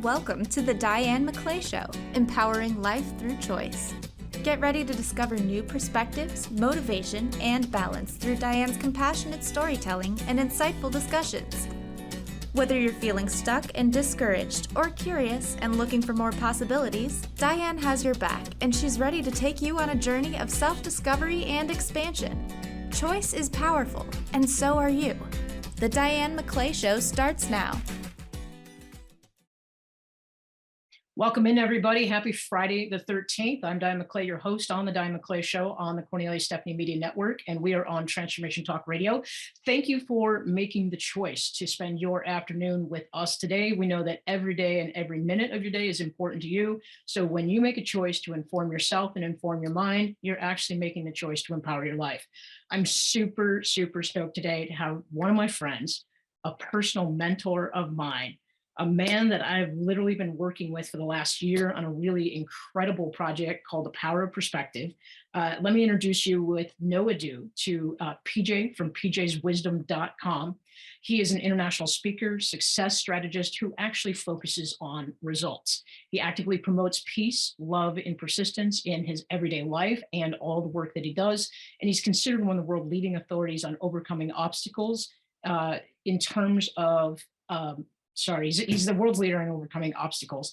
Welcome to the Diane McClay Show, empowering life through choice. Get ready to discover new perspectives, motivation, and balance through Diane's compassionate storytelling and insightful discussions. Whether you're feeling stuck and discouraged or curious and looking for more possibilities, Diane has your back, and she's ready to take you on a journey of self-discovery and expansion. Choice is powerful, and so are you. The Diane McClay Show starts now. Welcome in, everybody. Happy Friday the 13th. I'm Diane McClay, your host on the Diane McClay Show on the Cornelia Stephanie Media Network, and we are on Transformation Talk Radio. Thank you for making the choice to spend your afternoon with us today. We know that every day and every minute of your day is important to you. So when you make a choice to inform yourself and inform your mind, you're actually making the choice to empower your life. I'm super, super stoked today to have one of my friends, a personal mentor of mine, a man that I've literally been working with for the last year on a really incredible project called The Power of Perspective. Let me introduce you with no ado to PJ from pjswisdom.com. He is an international speaker, success strategist who actually focuses on results. He actively promotes peace, love, and persistence in his everyday life and all the work that he does. And he's considered one of the world leading authorities on overcoming obstacles in terms of he's the world's leader in overcoming obstacles.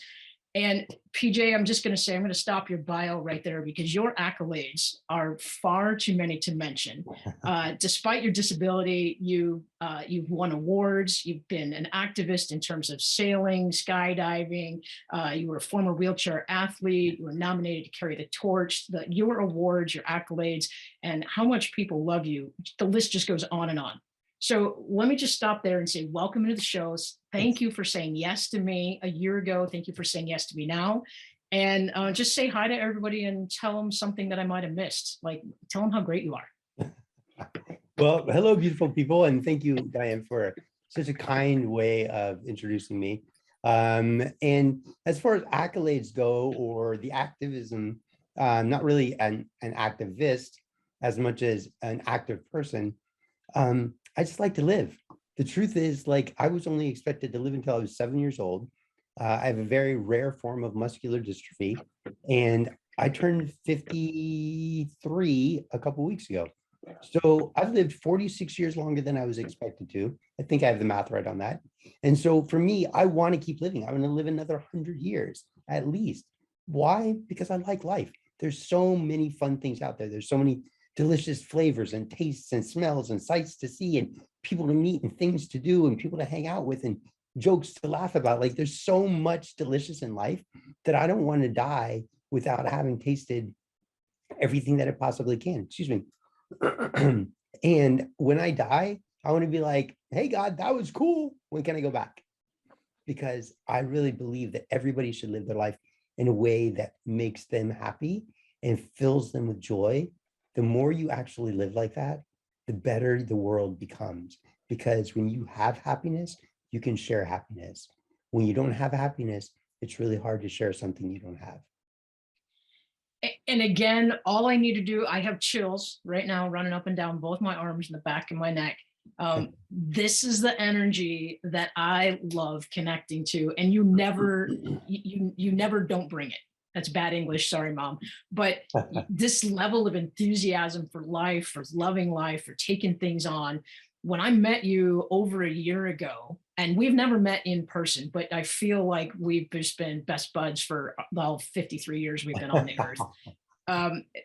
And PJ, I'm just going to say, I'm going to stop your bio right there because your accolades are far too many to mention. Despite your disability, you've won awards. You've been an activist in terms of sailing, skydiving. You were a former wheelchair athlete. You were nominated to carry the torch. Your awards, your accolades, and how much people love you. The list just goes on and on. So let me just stop there and say, welcome to the show. Thank you for saying yes to me a year ago. Thank you for saying yes to me now. And just say hi to everybody and tell them something that I might have missed. Like, tell them how great you are. Well, hello, beautiful people. And thank you, Diane, for such a kind way of introducing me. And as far as accolades go, or the activism, not really an activist as much as an active person. I just like to live. The truth is, like, I was only expected to live until I was 7 years old. I have a very rare form of muscular dystrophy, and I turned 53 a couple of weeks ago. So I've lived 46 years longer than I was expected to. I think I have the math right on that. And so for me, I want to keep living. I want to live another 100 years at least. Why? Because I like life. There's so many fun things out there. There's so many delicious flavors and tastes and smells and sights to see and people to meet and things to do and people to hang out with and jokes to laugh about. Like, there's so much delicious in life that I don't want to die without having tasted everything that it possibly can. Excuse me. And when I die, I want to be like, hey, God, that was cool. When can I go back? Because I really believe that everybody should live their life in a way that makes them happy and fills them with joy. The more you actually live like that, the better the world becomes. Because when you have happiness, you can share happiness. When you don't have happiness, it's really hard to share something you don't have. And again, all I need to do, I have chills right now running up and down both my arms and the back of my neck. This is the energy that I love connecting to, and you never don't bring it. That's bad English, sorry, Mom. But this level of enthusiasm for life, for loving life, for taking things on. When I met you over a year ago, and we've never met in person, but I feel like we've just been best buds for the 53 years we've been on the earth.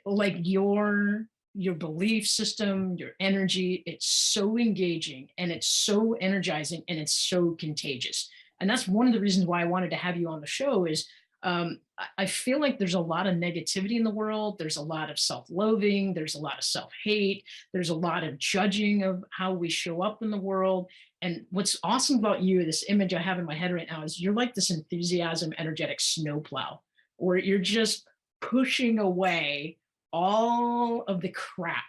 Like your belief system, your energy, it's so engaging and it's so energizing and it's so contagious. And that's one of the reasons why I wanted to have you on the show is I feel like there's a lot of negativity in the world. There's a lot of self-loathing. There's a lot of self-hate. There's a lot of judging of how we show up in the world. And what's awesome about you, this image I have in my head right now, is you're like this enthusiasm, energetic snowplow, where you're just pushing away all of the crap.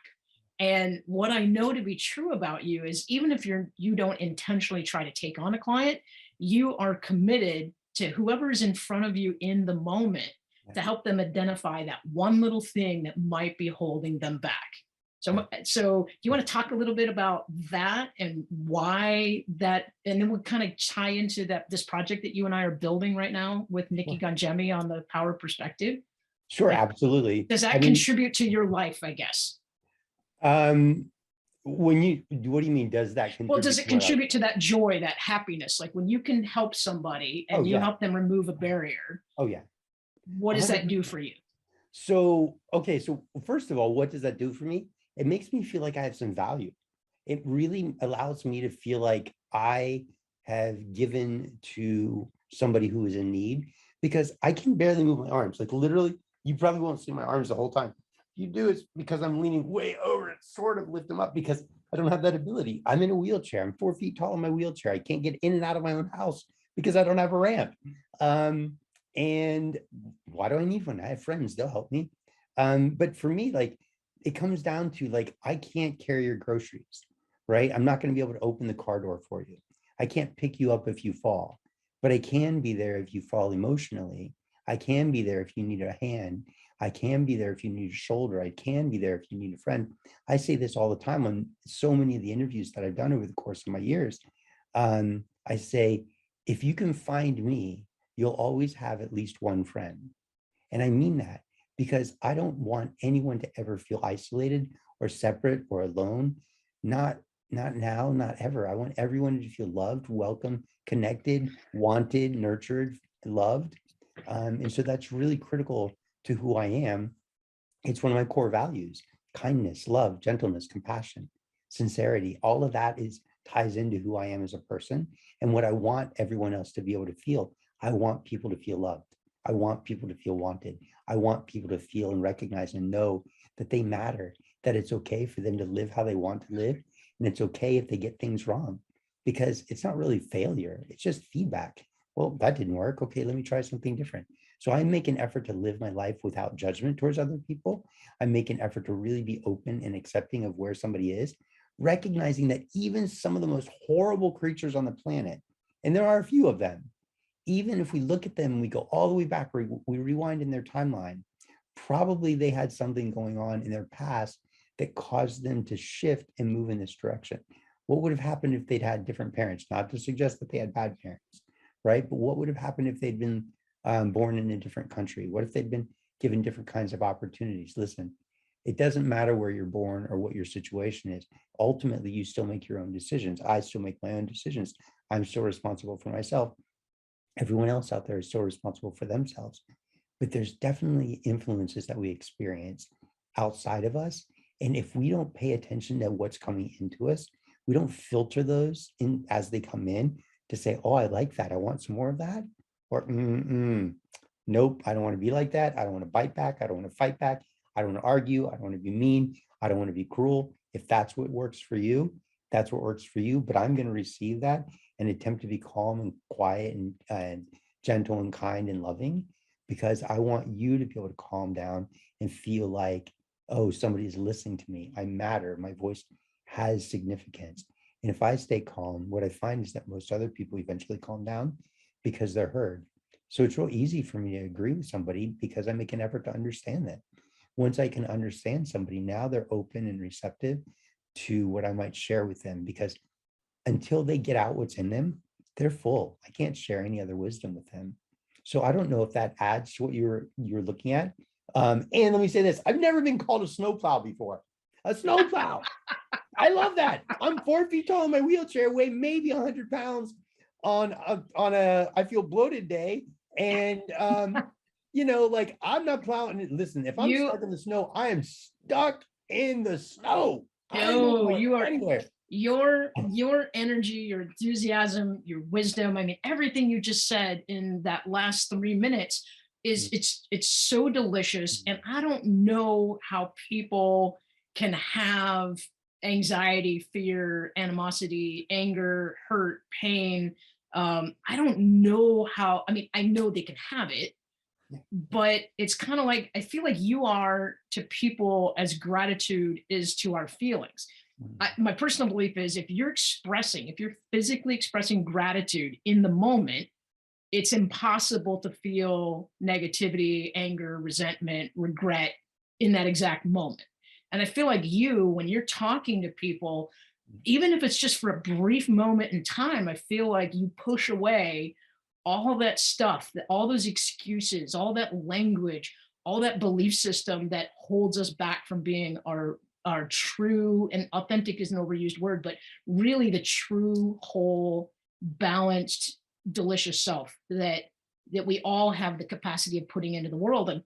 And what I know to be true about you is even if you don't intentionally try to take on a client, you are committed to whoever is in front of you in the moment to help them identify that one little thing that might be holding them back. So do you want to talk a little bit about that and why that, and then we'll kind of tie into this project that you and I are building right now with Nikki Ganjemi on the power perspective. Sure, Like, absolutely. does that contribute to your life, I guess? What do you mean? Does that contribute? Well, does it contribute to that joy, that happiness? Like when you can help somebody and you help them remove a barrier. Oh yeah. What does that do for you? So, okay. So first of all, what does that do for me? It makes me feel like I have some value. It really allows me to feel like I have given to somebody who is in need, because I can barely move my arms. Like literally, you probably won't see my arms the whole time. You do it because I'm leaning way over and sort of lift them up because I don't have that ability. I'm in a wheelchair. I'm 4 feet tall in my wheelchair. I can't get in and out of my own house because I don't have a ramp. And why do I need one? I have friends, they'll help me. But for me, like, it comes down to like, I can't carry your groceries, right? I'm not going to be able to open the car door for you. I can't pick you up if you fall, but I can be there if you fall emotionally. I can be there if you need a hand. I can be there if you need a shoulder. I can be there if you need a friend. I say this all the time on so many of the interviews that I've done over the course of my years. I say, if you can find me, you'll always have at least one friend. And I mean that, because I don't want anyone to ever feel isolated or separate or alone. Not now, not ever. I want everyone to feel loved, welcome, connected, wanted, nurtured, loved. And so that's really critical to who I am. It's one of my core values: kindness, love, gentleness, compassion, sincerity. All of that ties into who I am as a person and what I want everyone else to be able to feel. I want people to feel loved. I want people to feel wanted. I want people to feel and recognize and know that they matter, that it's okay for them to live how they want to live. And it's okay if they get things wrong, because it's not really failure. It's just feedback. Well, that didn't work. Okay, let me try something different. So I make an effort to live my life without judgment towards other people. I make an effort to really be open and accepting of where somebody is, recognizing that even some of the most horrible creatures on the planet, and there are a few of them, even if we look at them and we go all the way back, we rewind in their timeline, probably they had something going on in their past that caused them to shift and move in this direction. What would have happened if they'd had different parents? Not to suggest that they had bad parents, right? But what would have happened if they'd been born in a different country? What if they'd been given different kinds of opportunities? Listen, it doesn't matter where you're born or what your situation is. Ultimately, you still make your own decisions. I still make my own decisions. I'm still responsible for myself. Everyone else out there is still responsible for themselves. But there's definitely influences that we experience outside of us. And if we don't pay attention to what's coming into us, we don't filter those in as they come in to say, oh, I like that, I want some more of that. Or nope, I don't want to be like that. I don't want to bite back. I don't want to fight back. I don't want to argue. I don't want to be mean. I don't want to be cruel. If that's what works for you, that's what works for you. But I'm going to receive that and attempt to be calm and quiet and gentle and kind and loving, because I want you to be able to calm down and feel like, oh, somebody's listening to me. I matter. My voice has significance. And if I stay calm, what I find is that most other people eventually calm down because they're heard. So it's real easy for me to agree with somebody because I make an effort to understand that. Once I can understand somebody, now they're open and receptive to what I might share with them, because until they get out what's in them, they're full. I can't share any other wisdom with them. So I don't know if that adds to what you're looking at. And let me say this: I've never been called a snowplow before. A snowplow. I love that. I'm 4 feet tall in my wheelchair, weigh maybe 100 pounds on a I feel bloated day. And like, I'm not plowing. Listen, if I'm stuck in the snow, I am stuck in the snow. No, you are anywhere. Your energy, your enthusiasm, your wisdom, I mean, everything you just said in that last 3 minutes is it's so delicious. And I don't know how people can have anxiety, fear, animosity, anger, hurt, pain. I don't know how. I mean, I know they can have it, but it's kind of like, I feel like you are to people as gratitude is to our feelings. My personal belief is if you're physically expressing gratitude in the moment, it's impossible to feel negativity, anger, resentment, regret in that exact moment. And I feel like when you're talking to people, even if it's just for a brief moment in time, I feel like you push away all that stuff, all those excuses, all that language, all that belief system that holds us back from being our true, and authentic is an overused word, but really the true, whole, balanced, delicious self that we all have the capacity of putting into the world. And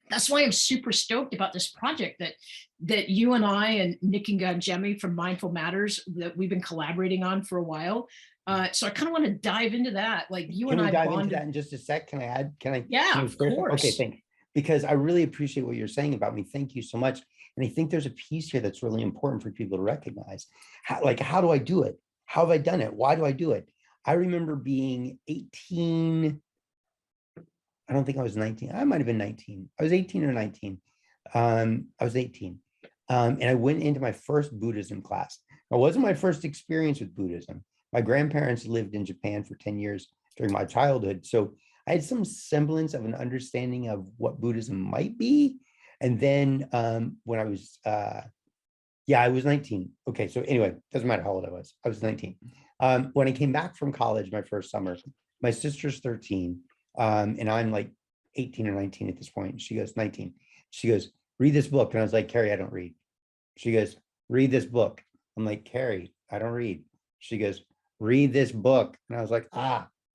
that's why I'm super stoked about this project that you and I and Nick and Jemmy from Mindful Matters that we've been collaborating on for a while. So I kind of want to dive into that. Like you Can and we I dive bonded. into that in just a sec? Can I add? Yeah, can of okay, course. thanks. Because I really appreciate what you're saying about me. Thank you so much. And I think there's a piece here that's really important for people to recognize. How do I do it? How have I done it? Why do I do it? I remember being 18. I don't think I was 19. I might have been 19. I was 18 or 19. I was 18. And I went into my first Buddhism class. It wasn't my first experience with Buddhism. My grandparents lived in Japan for 10 years during my childhood. So I had some semblance of an understanding of what Buddhism might be. And then when I was, I was 19. Okay, so anyway, doesn't matter how old I was. I was 19. When I came back from college my first summer, my sister's 13, and I'm like 18 or 19 at this point. She goes, 19. She goes, read this book. And I was like, Carrie, I don't read. She goes, read this book. I'm like, Carrie, I don't read. She goes, read this book. And I was like,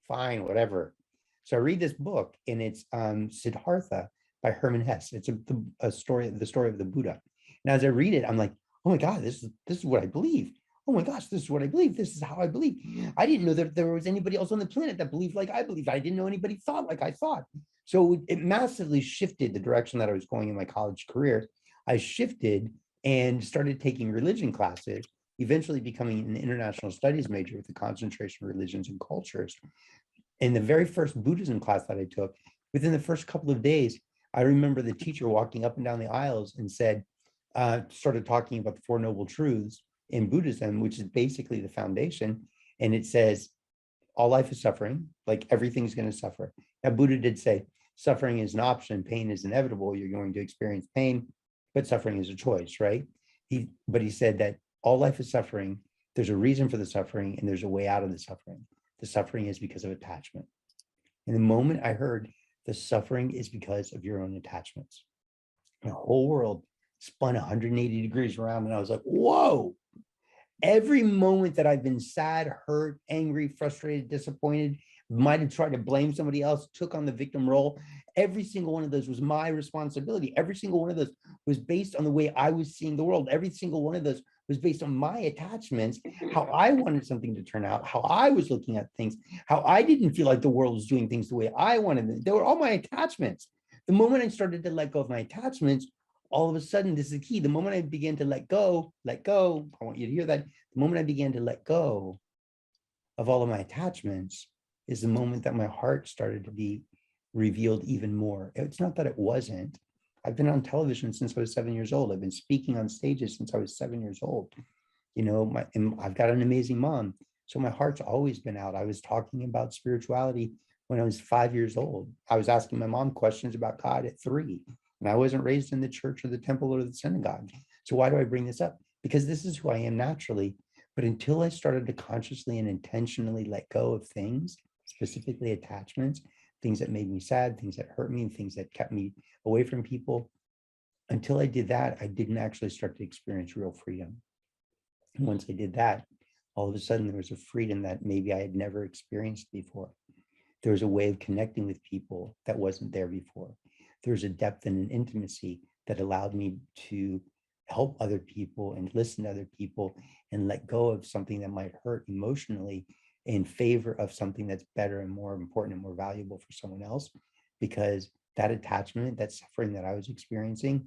fine, whatever. So I read this book, and it's Siddhartha by Hermann Hesse. It's a story, the story of the Buddha. And as I read it, I'm like, oh my God, this is what I believe. Oh my gosh, this is what I believe. This is how I believe. I didn't know that there was anybody else on the planet that believed like I believed. I didn't know anybody thought like I thought. So it massively shifted the direction that I was going in my college career. I shifted and started taking religion classes, eventually becoming an international studies major with a concentration in religions and cultures. In the very first Buddhism class that I took, within the first couple of days, I remember the teacher walking up and down the aisles and said, started talking about the Four Noble Truths in Buddhism, which is basically the foundation. And it says, all life is suffering, like everything's going to suffer. Now, Buddha did say, suffering is an option, pain is inevitable. You're going to experience pain, but suffering is a choice, right? But he said that all life is suffering. There's a reason for the suffering, and there's a way out of the suffering. The suffering is because of attachment. And the moment I heard the suffering is because of your own attachments, the whole world spun 180 degrees around, and I was like, whoa. Every moment that I've been sad, hurt, angry, frustrated, disappointed, might have tried to blame somebody else, took on the victim role, every single one of those was my responsibility. Every single one of those was based on the way I was seeing the world. Every single one of those was based on my attachments, how I wanted something to turn out, how I was looking at things, how I didn't feel like the world was doing things the way I wanted them. They were all my attachments. The moment I started to let go of my attachments, all of a sudden, this is the key. The moment I began to let go, I want you to hear that. The moment I began to let go of all of my attachments is the moment that my heart started to be revealed even more. It's not that it wasn't. I've been on television since I was 7 years old. I've been speaking on stages since I was 7 years old. You know, I've got an amazing mom. So my heart's always been out. I was talking about spirituality when I was 5 years old. I was asking my mom questions about God at 3. And I wasn't raised in the church or the temple or the synagogue. So why do I bring this up? Because this is who I am naturally. But until I started to consciously and intentionally let go of things, specifically attachments, things that made me sad, things that hurt me, and things that kept me away from people, until I did that, I didn't actually start to experience real freedom. And once I did that, all of a sudden there was a freedom that maybe I had never experienced before. There was a way of connecting with people that wasn't there before. There's a depth and an intimacy that allowed me to help other people and listen to other people and let go of something that might hurt emotionally in favor of something that's better and more important and more valuable for someone else. Because that attachment, that suffering that I was experiencing,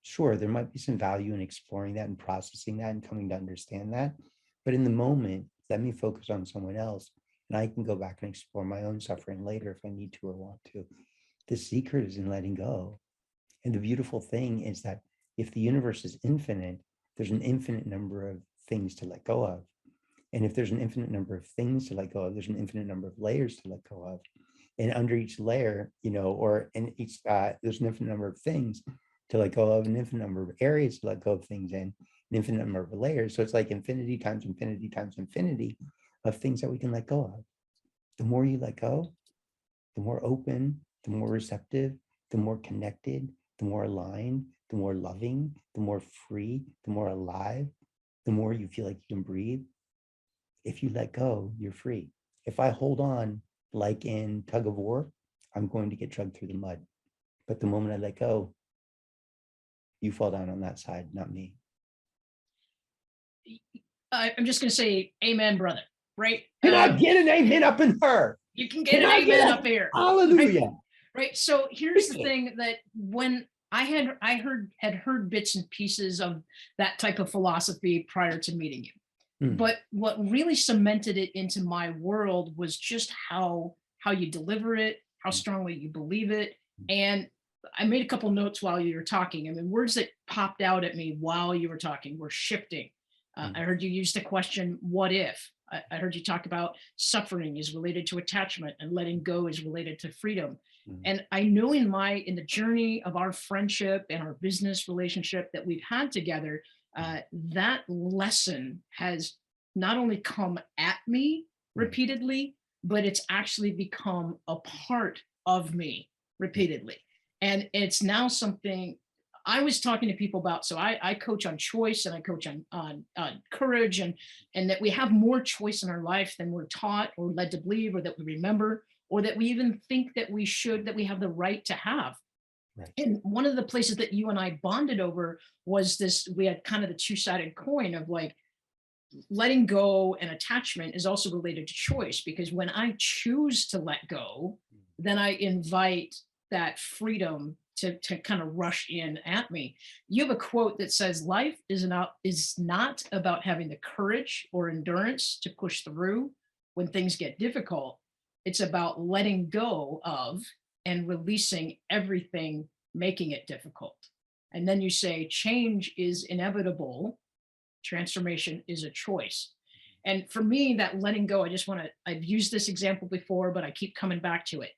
sure, there might be some value in exploring that and processing that and coming to understand that. But in the moment, let me focus on someone else, and I can go back and explore my own suffering later if I need to or want to. The secret is in letting go. And the beautiful thing is that if the universe is infinite, there's an infinite number of things to let go of. And if there's an infinite number of things to let go of, there's an infinite number of layers to let go of. And under each layer, you know, or in each, there's an infinite number of things to let go of, an infinite number of areas to let go of things in, an infinite number of layers. So it's like infinity times infinity times infinity of things that we can let go of. The more you let go, the more open, the more receptive, the more connected, the more aligned, the more loving, the more free, the more alive, the more you feel like you can breathe. If you let go, you're free. If I hold on, like in tug of war, I'm going to get dragged through the mud. But the moment I let go, you fall down on that side, not me. I'm just going to say amen, brother, right? Can I get an amen up in her? You can get an amen up here. Hallelujah. Right. So here's the thing, that when I had heard bits and pieces of that type of philosophy prior to meeting you. But what really cemented it into my world was just how you deliver it, how strongly you believe it. And I made a couple notes while you were talking. I mean, words that popped out at me while you were talking were shifting. I heard you use the question, what if? I heard you talk about suffering is related to attachment and letting go is related to freedom. And I know in the journey of our friendship and our business relationship that we've had together, that lesson has not only come at me repeatedly, but it's actually become a part of me repeatedly. And it's now something I was talking to people about. So I coach on choice, and I coach on courage, and that we have more choice in our life than we're taught or led to believe, or that we remember, or that we even think that we have the right to have. Right. And one of the places that you and I bonded over was this, we had kind of the two-sided coin of like, letting go and attachment is also related to choice, because when I choose to let go, then I invite that freedom to kind of rush in at me. You have a quote that says, life is not about having the courage or endurance to push through when things get difficult. It's about letting go of and releasing everything making it difficult. And then you say, change is inevitable. Transformation is a choice. And for me, that letting go, I've used this example before, but I keep coming back to it.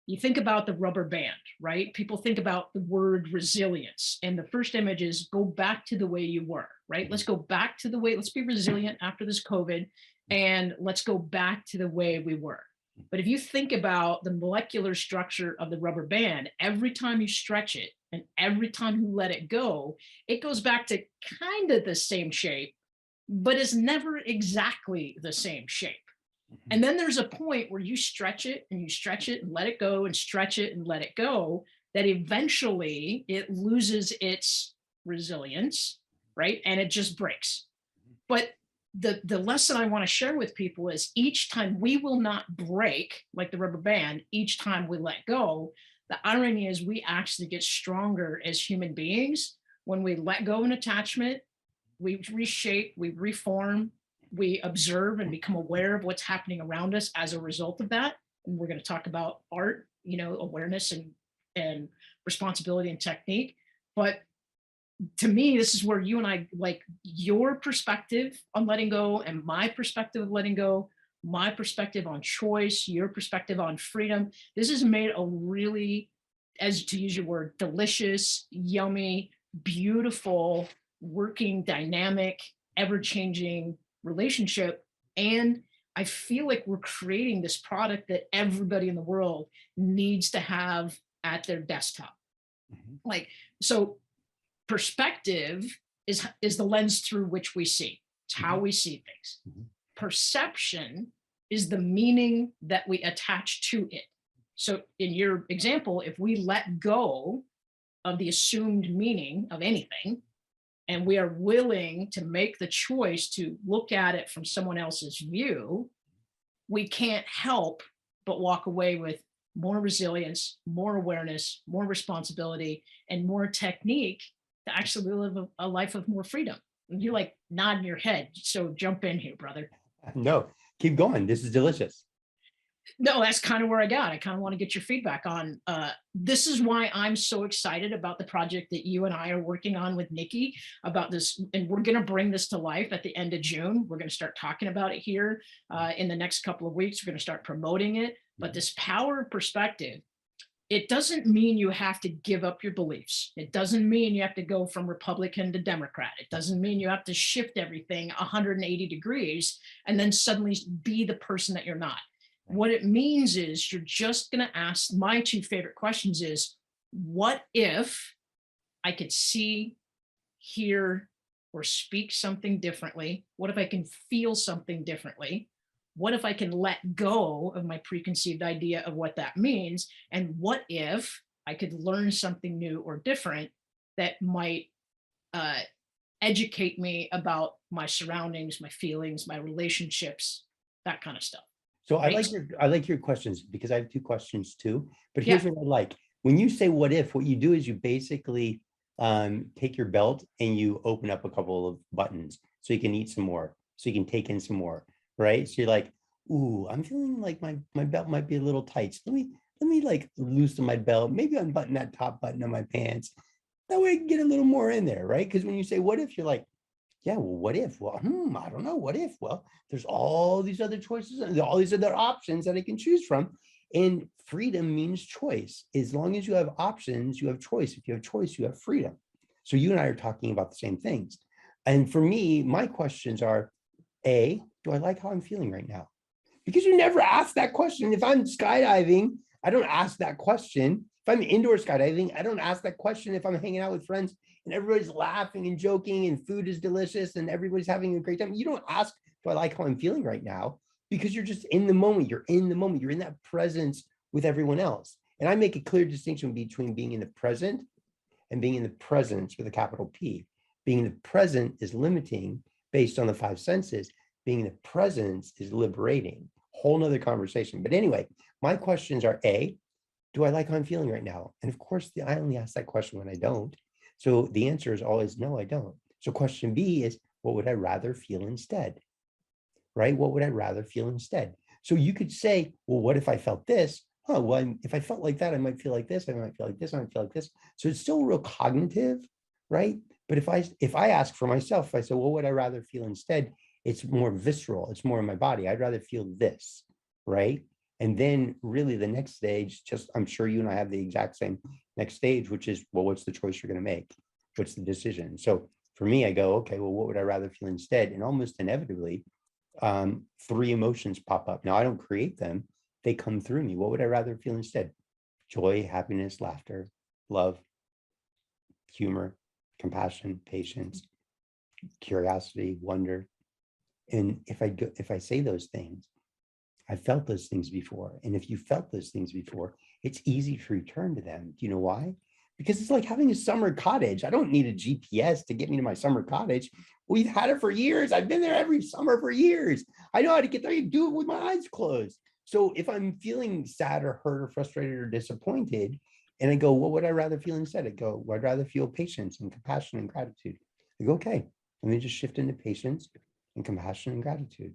You think about the rubber band, right? People think about the word resilience. And the first image is go back to the way you were, right? Let's go back to the way, let's be resilient after this COVID, and let's go back to the way we were. But if you think about the molecular structure of the rubber band, every time you stretch it and every time you let it go, it goes back to kind of the same shape, but it's never exactly the same shape. And then there's a point where you stretch it and you stretch it and let it go and stretch it and let it go, that eventually it loses its resilience, right? And it just breaks. But the lesson I want to share with people is each time we will not break like the rubber band, each time we let go. The irony is we actually get stronger as human beings when we let go of an attachment, we reshape, we reform, we observe and become aware of what's happening around us as a result of that. And we're going to talk about art, awareness and responsibility and technique. But to me, this is where you and I, like your perspective on letting go and my perspective of letting go, my perspective on choice, your perspective on freedom. This has made a really, as to use your word, delicious, yummy, beautiful, working, dynamic, ever-changing relationship. And I feel like we're creating this product that everybody in the world needs to have at their desktop. Like, so perspective is the lens through which we see. It's how we see things. Perception is the meaning that we attach to it. So in your example, if we let go of the assumed meaning of anything, and we are willing to make the choice to look at it from someone else's view, we can't help but walk away with more resilience, more awareness, more responsibility, and more technique to actually live a life of more freedom. And you're like nodding your head, so jump in here, brother. No, keep going. This is delicious. No, that's kind of where I got. I kind of want to get your feedback on. This is why I'm so excited about the project that you and I are working on with Nikki about this. And we're going to bring this to life at the end of June. We're going to start talking about it here in the next couple of weeks. We're going to start promoting it. But this power of perspective, it doesn't mean you have to give up your beliefs. It doesn't mean you have to go from Republican to Democrat. It doesn't mean you have to shift everything 180 degrees and then suddenly be the person that you're not. What it means is you're just going to ask, my two favorite questions is, what if I could see, hear, or speak something differently? What if I can feel something differently? What if I can let go of my preconceived idea of what that means? And what if I could learn something new or different that might uh, educate me about my surroundings, my feelings, my relationships, that kind of stuff. So Right? I like your questions because I have two questions too. But Yeah. here's what I like. When you say what if, what you do is you basically take your belt and you open up a couple of buttons so you can eat some more, so you can take in some more, right? So you're like, ooh, I'm feeling like my belt might be a little tight. So let me like loosen my belt, maybe unbutton that top button of my pants. That way I can get a little more in there, right? Because when you say what if, you're like, yeah, well, what if? Well, I don't know. What if? Well, there's all these other choices and all these other options that I can choose from. And freedom means choice. As long as you have options, you have choice. If you have choice, you have freedom. So you and I are talking about the same things. And for me, my questions are, A, do I like how I'm feeling right now? Because you never ask that question. If I'm skydiving, I don't ask that question. If I'm indoor skydiving, I don't ask that question. If I'm hanging out with friends and everybody's laughing and joking and food is delicious and everybody's having a great time, you don't ask, do I like how I'm feeling right now? Because you're just in the moment. You're in the moment. You're in that presence with everyone else. And I make a clear distinction between being in the present and being in the presence with a capital P. Being in the present is limiting based on the five senses. Being in the presence is liberating. Whole nother conversation. But anyway, my questions are A, do I like how I'm feeling right now? And of course, I only ask that question when I don't. So the answer is always no, I don't. So question B is, what would I rather feel instead? Right? What would I rather feel instead? So you could say, well, what if I felt this? Oh, well, if I felt like that, I might feel like this. I might feel like this. I might feel like this. So it's still real cognitive, right? But if I ask for myself, if I say, well, what would I rather feel instead? It's more visceral. It's more in my body. I'd rather feel this, right? And then really the next stage, just I'm sure you and I have the exact same next stage, which is, well, what's the choice you're going to make? What's the decision? So for me, I go, okay, well, what would I rather feel instead? And almost inevitably, three emotions pop up. Now I don't create them. They come through me. What would I rather feel instead? Joy, happiness, laughter, love, humor, compassion, patience, curiosity, wonder. And if I say those things, I felt those things before. And if you felt those things before, it's easy to return to them. Do you know why? Because it's like having a summer cottage. I don't need a GPS to get me to my summer cottage. We've had it for years. I've been there every summer for years. I know how to get there. I do it with my eyes closed. So if I'm feeling sad or hurt or frustrated or disappointed, and I go, what would I rather feel instead? I go, well, I'd rather feel patience and compassion and gratitude. I go, okay, let me just shift into patience and compassion and gratitude.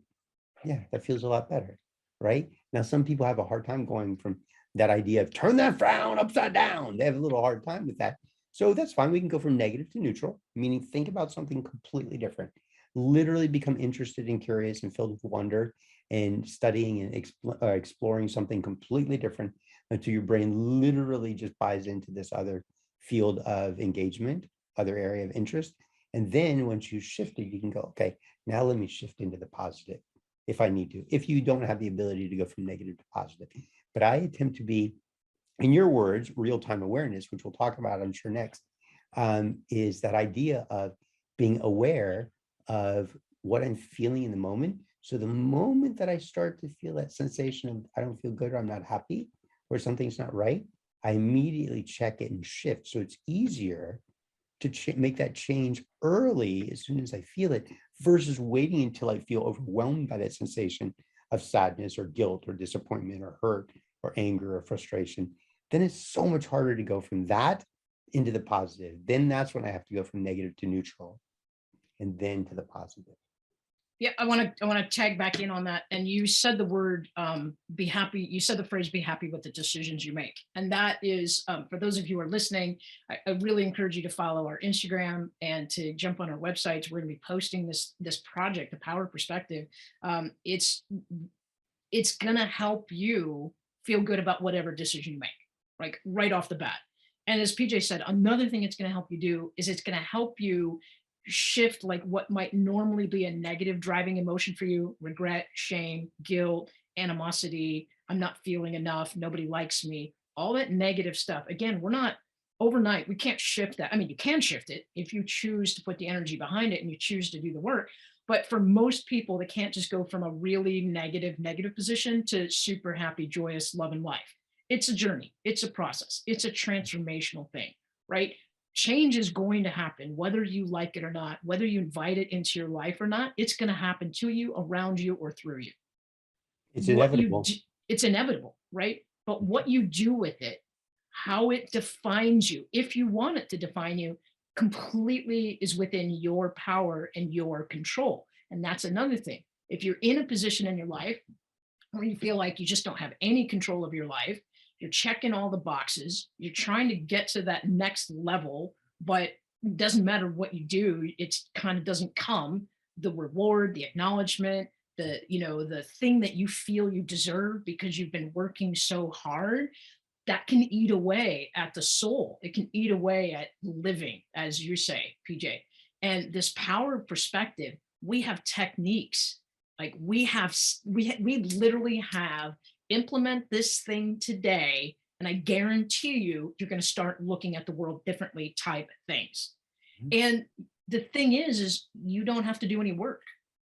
Yeah, that feels a lot better, right? Now, some people have a hard time going from that idea of turn that frown upside down. They have a little hard time with that. So that's fine. We can go from negative to neutral, meaning think about something completely different. Literally become interested and curious and filled with wonder and studying and exploring something completely different until your brain literally just buys into this other field of engagement, other area of interest. And then once you shift it, you can go, okay, now let me shift into the positive if I need to, if you don't have the ability to go from negative to positive. But I attempt to be, in your words, real-time awareness, which we'll talk about, I'm sure, next, is that idea of being aware of what I'm feeling in the moment. So the moment that I start to feel that sensation of I don't feel good or I'm not happy or something's not right, I immediately check it and shift. So it's easier to make that change early as soon as I feel it versus waiting until I feel overwhelmed by that sensation of sadness or guilt or disappointment or hurt or anger or frustration. Then it's so much harder to go from that into the positive. Then that's when I have to go from negative to neutral and then to the positive. Yeah, I want to tag back in on that. And you said the word be happy. You said the phrase be happy with the decisions you make. And that is, for those of you who are listening, I really encourage you to follow our Instagram and to jump on our websites. We're going to be posting this project, The Power Perspective. It's going to help you feel good about whatever decision you make. like right off the bat. And as PJ said, another thing it's going to help you do is it's going to help you shift like what might normally be a negative driving emotion for you: regret, shame, guilt, animosity, I'm not feeling enough, nobody likes me, all that negative stuff. Again, we're not overnight, we can't shift that. I mean, you can shift it if you choose to put the energy behind it and you choose to do the work. But for most people, they can't just go from a really negative position to super happy, joyous, loving life. It's a journey, it's a process, it's a transformational thing, right? Change is going to happen, whether you like it or not, whether you invite it into your life or not. It's going to happen to you, around you, or through you. It's What you inevitable. do, it's inevitable, right? But what you do with it, how it defines you, if you want it to define you, completely is within your power and your control. And that's another thing. If you're in a position in your life where you feel like you just don't have any control of your life, you're checking all the boxes, you're trying to get to that next level, but it doesn't matter what you do, it's kind of doesn't come, the reward, the acknowledgement, the thing that you feel you deserve because you've been working so hard, that can eat away at the soul. It can eat away at living, as you say, PJ. And this power of perspective, we have techniques. Like we literally have implement this thing today, and I guarantee you're going to start looking at the world differently type things. Mhm. And the thing is you don't have to do any work,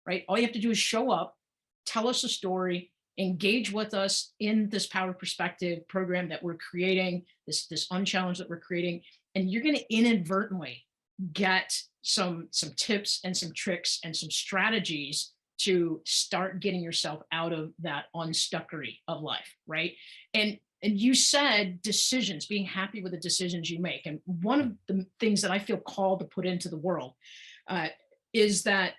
right? All you have to do is show up, tell us a story, engage with us in this power perspective program that we're creating, this unchallenged that we're creating, and you're going to inadvertently get some tips and some tricks and some strategies to start getting yourself out of that unstuckery of life, right? And you said decisions, being happy with the decisions you make. And one of the things that I feel called to put into the world uh, is that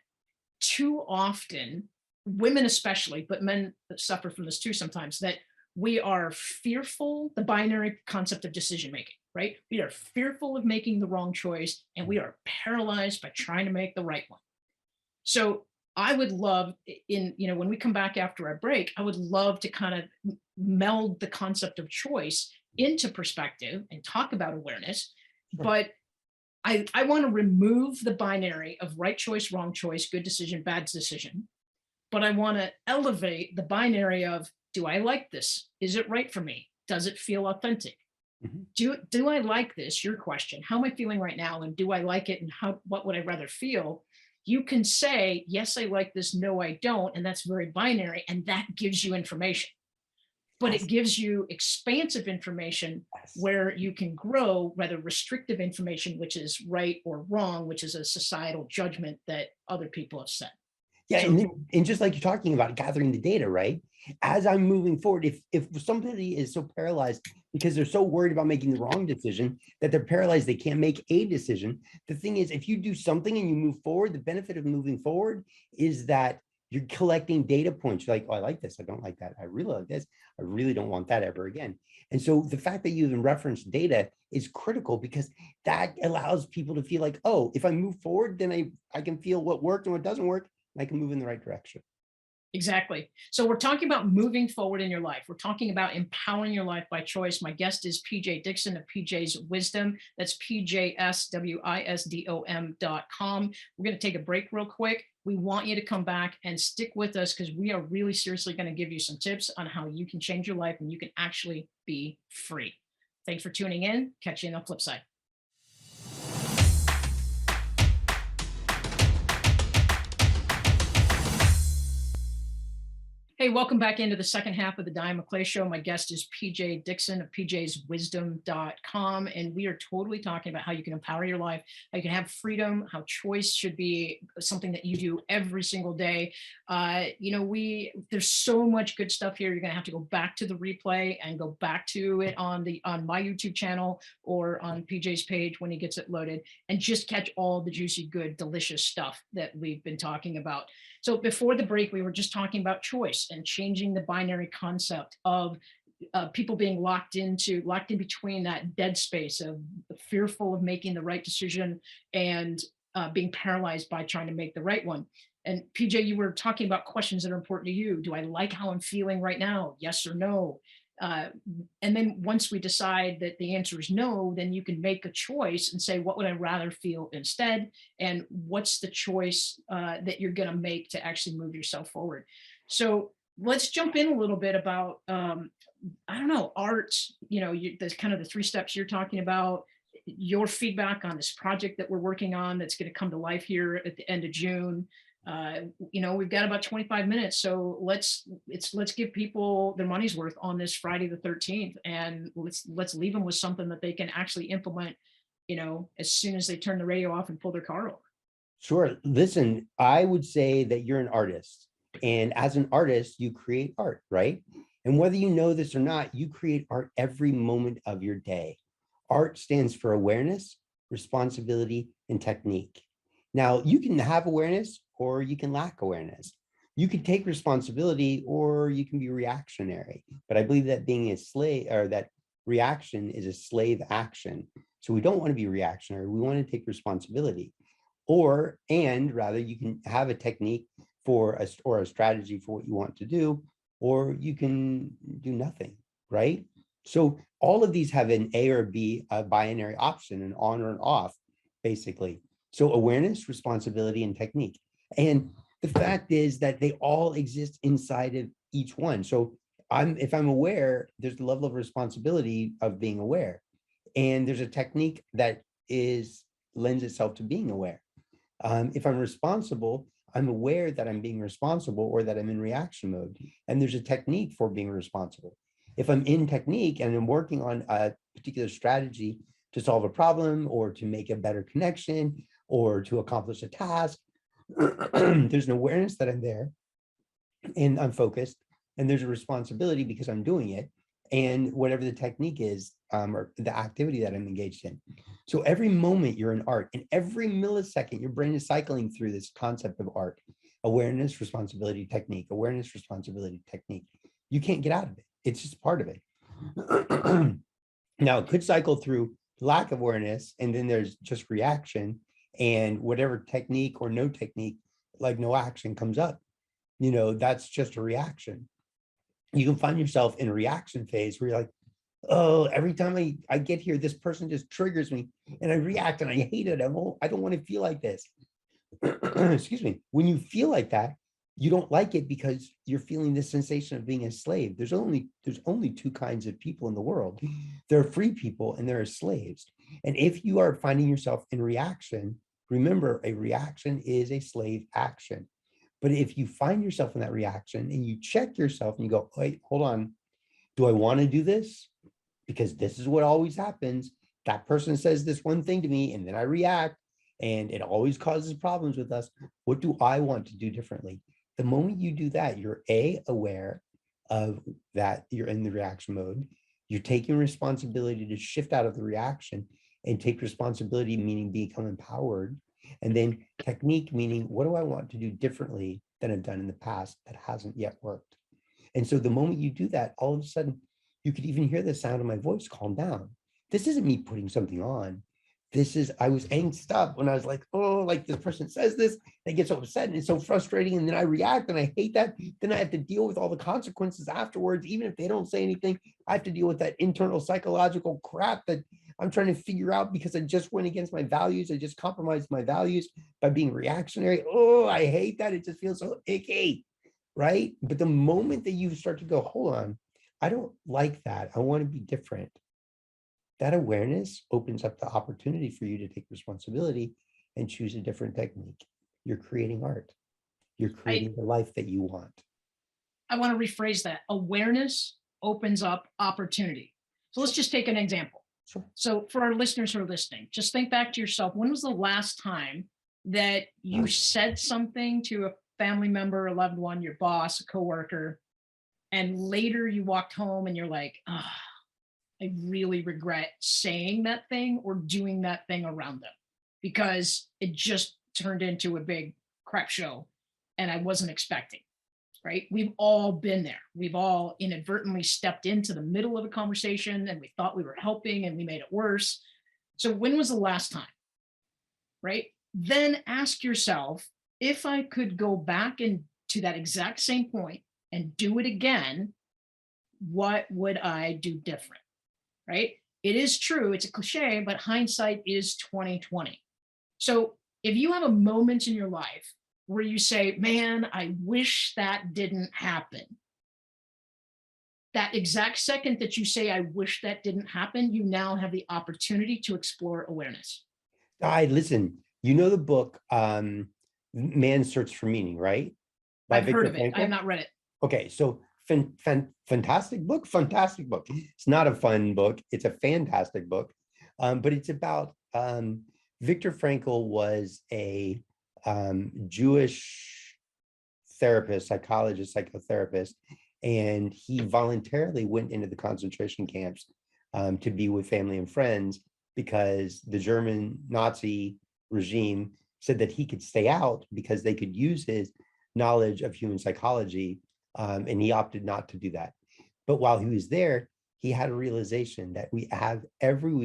too often, women especially, but men suffer from this too sometimes, that we are fearful, the binary concept of decision making, right? We are fearful of making the wrong choice, and we are paralyzed by trying to make the right one. So I would love when we come back after our break, I would love to kind of meld the concept of choice into perspective and talk about awareness. Sure. But I want to remove the binary of right choice, wrong choice, good decision, bad decision. But I want to elevate the binary of, do I like this? Is it right for me? Does it feel authentic? Mhm. Do I like this? Your question. How am I feeling right now? And do I like it? And what would I rather feel? You can say, yes, I like this. No, I don't. And that's very binary. And that gives you information. But Yes. it gives you expansive information Yes. where you can grow, rather restrictive information, which is right or wrong, which is a societal judgment that other people have said. Yeah, So and just like you're talking about gathering the data, right? As I'm moving forward, if somebody is so paralyzed because they're so worried about making the wrong decision that they're paralyzed, they can't make a decision. The thing is, if you do something and you move forward, the benefit of moving forward is that you're collecting data points. You're like, oh, I like this, I don't like that, I really like this, I really don't want that ever again. And so the fact that you even reference data is critical, because that allows people to feel like, oh, if I move forward, then I can feel what worked and what doesn't work. I can move in the right direction. exactly. So we're talking about moving forward in your life. We're talking about empowering your life by choice. My guest is PJ Dixon of PJ's Wisdom. That's PJSWISDOM.com. We're going to take a break real quick. We want you to come back and stick with us, because we are really seriously going to give you some tips on how you can change your life and you can actually be free. Thanks for tuning in. Catch you on the flip side. Hey, welcome back into the second half of the Diane McClay Show. My guest is PJ Dixon of pjswisdom.com. And we are totally talking about how you can empower your life, how you can have freedom, how choice should be something that you do every single day. There's so much good stuff here. You're going to have to go back to the replay and go back to it on my YouTube channel or on PJ's page when he gets it loaded, and just catch all the juicy, good, delicious stuff that we've been talking about. So before the break, we were just talking about choice and changing the binary concept of people being locked in between that dead space of fearful of making the right decision and being paralyzed by trying to make the right one. And PJ, you were talking about questions that are important to you. Do I like how I'm feeling right now? Yes or no? And then once we decide that the answer is no, then you can make a choice and say, what would I rather feel instead? And what's the choice that you're going to make to actually move yourself forward? So let's jump in a little bit about, I don't know, art, the kind of the 3 steps you're talking about, your feedback on this project that we're working on that's going to come to life here at the end of June. We've got about 25 minutes, so let's give people their money's worth on this Friday the 13th, and let's leave them with something that they can actually implement, as soon as they turn the radio off and pull their car over. Sure. Listen, I would say that you're an artist, and as an artist, you create art, right? And whether you know this or not, you create art every moment of your day. Art stands for awareness, responsibility, and technique. Now, you can have awareness or you can lack awareness. You can take responsibility or you can be reactionary. But I believe that being a slave, or that reaction is a slave action. So we don't want to be reactionary. We want to take responsibility. And rather, you can have a technique or a strategy for what you want to do, or you can do nothing, right? So all of these have an A or B, a binary option, an on or an off, basically. So awareness, responsibility, and technique. And the fact is that they all exist inside of each one. So if I'm aware, there's the level of responsibility of being aware. And there's a technique that lends itself to being aware. If I'm responsible, I'm aware that I'm being responsible or that I'm in reaction mode. And there's a technique for being responsible. If I'm in technique and I'm working on a particular strategy to solve a problem or to make a better connection or to accomplish a task, there's an awareness that I'm there and I'm focused, and there's a responsibility because I'm doing it, and whatever the technique is, or the activity that I'm engaged in. So every moment you're in art, and every millisecond your brain is cycling through this concept of art: awareness, responsibility, technique, awareness, responsibility, technique. You can't get out of it. It's just part of it. Now, it could cycle through lack of awareness, and then there's just reaction, and whatever technique or no technique, like no action comes up, that's just a reaction. You can find yourself in a reaction phase where you're like, oh, every time I get here, this person just triggers me and I react and I hate it. I don't want to feel like this. Excuse me. When you feel like that, you don't like it because you're feeling this sensation of being a slave. There's only 2 kinds of people in the world. There are free people and there are slaves. And if you are finding yourself in reaction, remember, a reaction is a slave action. But if you find yourself in that reaction and you check yourself and you go, wait, hold on, do I want to do this? Because this is what always happens. That person says this one thing to me and then I react, and it always causes problems with us. What do I want to do differently? The moment you do that, you're aware of that you're in the reaction mode. You're taking responsibility to shift out of the reaction and take responsibility, meaning become empowered. And then technique, meaning what do I want to do differently than I've done in the past that hasn't yet worked? And so the moment you do that, all of a sudden, you could even hear the sound of my voice calm down. This isn't me putting something on. I was angst up when I was like, oh, like this person says this, and I get so upset and it's so frustrating. And then I react and I hate that. Then I have to deal with all the consequences afterwards. Even if they don't say anything, I have to deal with that internal psychological crap that I'm trying to figure out because I just went against my values. I just compromised my values by being reactionary. Oh, I hate that. It just feels so icky, right? But the moment that you start to go, hold on, I don't like that. I want to be different. That awareness opens up the opportunity for you to take responsibility and choose a different technique. You're creating art. You're creating the life that you want. I want to rephrase that. Awareness opens up opportunity. So let's just take an example. Sure. So for our listeners who are listening, just think back to yourself. When was the last time that you said something to a family member, a loved one, your boss, a coworker, and later you walked home and you're like, I really regret saying that thing or doing that thing around them because it just turned into a big crap show and I wasn't expecting, right? We've all been there. We've all inadvertently stepped into the middle of a conversation and we thought we were helping and we made it worse. So when was the last time, right? Then ask yourself, if I could go back into that exact same point and do it again, what would I do different, right? It is true, it's a cliche, but hindsight is 2020. So if you have a moment in your life where you say, man, I wish that didn't happen, that exact second that you say, I wish that didn't happen, you now have the opportunity to explore awareness. Listen, you know the book, Man's Search for Meaning, right? By I've heard Viktor of it. I have Frankl? not read it. Okay, so fantastic book, fantastic book. It's not a fun book, it's a fantastic book. But it's about Viktor Frankl was a Jewish therapist, psychologist, psychotherapist, and he voluntarily went into the concentration camps to be with family and friends because the German Nazi regime said that he could stay out because they could use his knowledge of human psychology, and he opted not to do that. But while he was there, he had a realization that we